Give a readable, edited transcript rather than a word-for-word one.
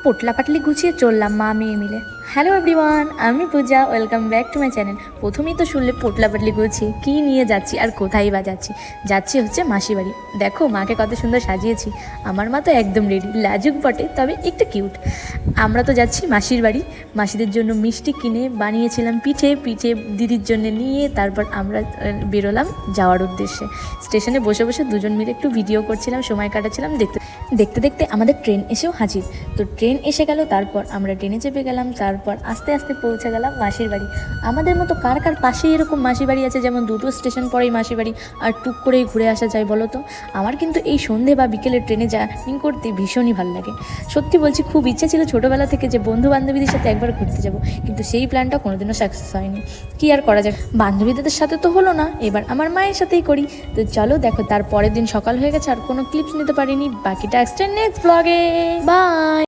পোটলা পাটলি গুছিয়ে চললাম মা মেয়ে মিলে। হ্যালো এভরিওয়ান, আমি Puja, welcome back to my channel. প্রথমেই তো শুনলে পোটলা পাটলি গুছিয়ে কী নিয়ে যাচ্ছি আর কোথায় বা যাচ্ছি হচ্ছে মাসি বাড়ি। দেখো মাকে কত সুন্দর সাজিয়েছি। আমার মা তো একদম রেডি, লাজুক বটে তবে একটু কিউট। আমরা তো যাচ্ছি মাসির বাড়ি। মাসিদের জন্য মিষ্টি কিনে বানিয়েছিলাম পিঠে দিদির জন্য নিয়ে তারপর আমরা বেরোলাম যাওয়ার উদ্দেশ্যে। স্টেশনে বসে বসে দুজন মিলে একটু ভিডিও করছিলাম, সময় কাটাচ্ছিলাম। দেখতে দেখতে আমাদের ট্রেন এসেও হাজির। তো ট্রেন এসে গেল, তারপর আমরা ট্রেনে চেপে গেলাম, তারপর আস্তে আস্তে পৌঁছে গেলাম মাসির বাড়ি। আমাদের মতো কার কার পাশেই এরকম মাসির বাড়ি আছে, যেমন দুটো স্টেশন পরেই মাসির বাড়ি আর টুক করেই ঘুরে আসা যায় বলো তো? আমার কিন্তু এই সন্ধে বা বিকেলে ট্রেনে জার্নি করতে ভীষণই ভালো লাগে। সত্যি বলছি, খুব ইচ্ছে ছিল ছোটোবেলা থেকে যে বন্ধু বান্ধবীদের সাথে একবার ঘুরতে যাব, কিন্তু সেই প্ল্যানটা কোনোদিনও সাকসেস হয়নি। কি আর করা যায়, বান্ধবীদের সাথে তো হলো না, এবার আমার মায়ের সাথেই করি। তো চলো দেখো, তার পরের দিন সকাল হয়ে গেছে, আর কোনো ক্লিপস নিতে পারিনি, বাকিটা নেক্সট ব্লগে। বাই।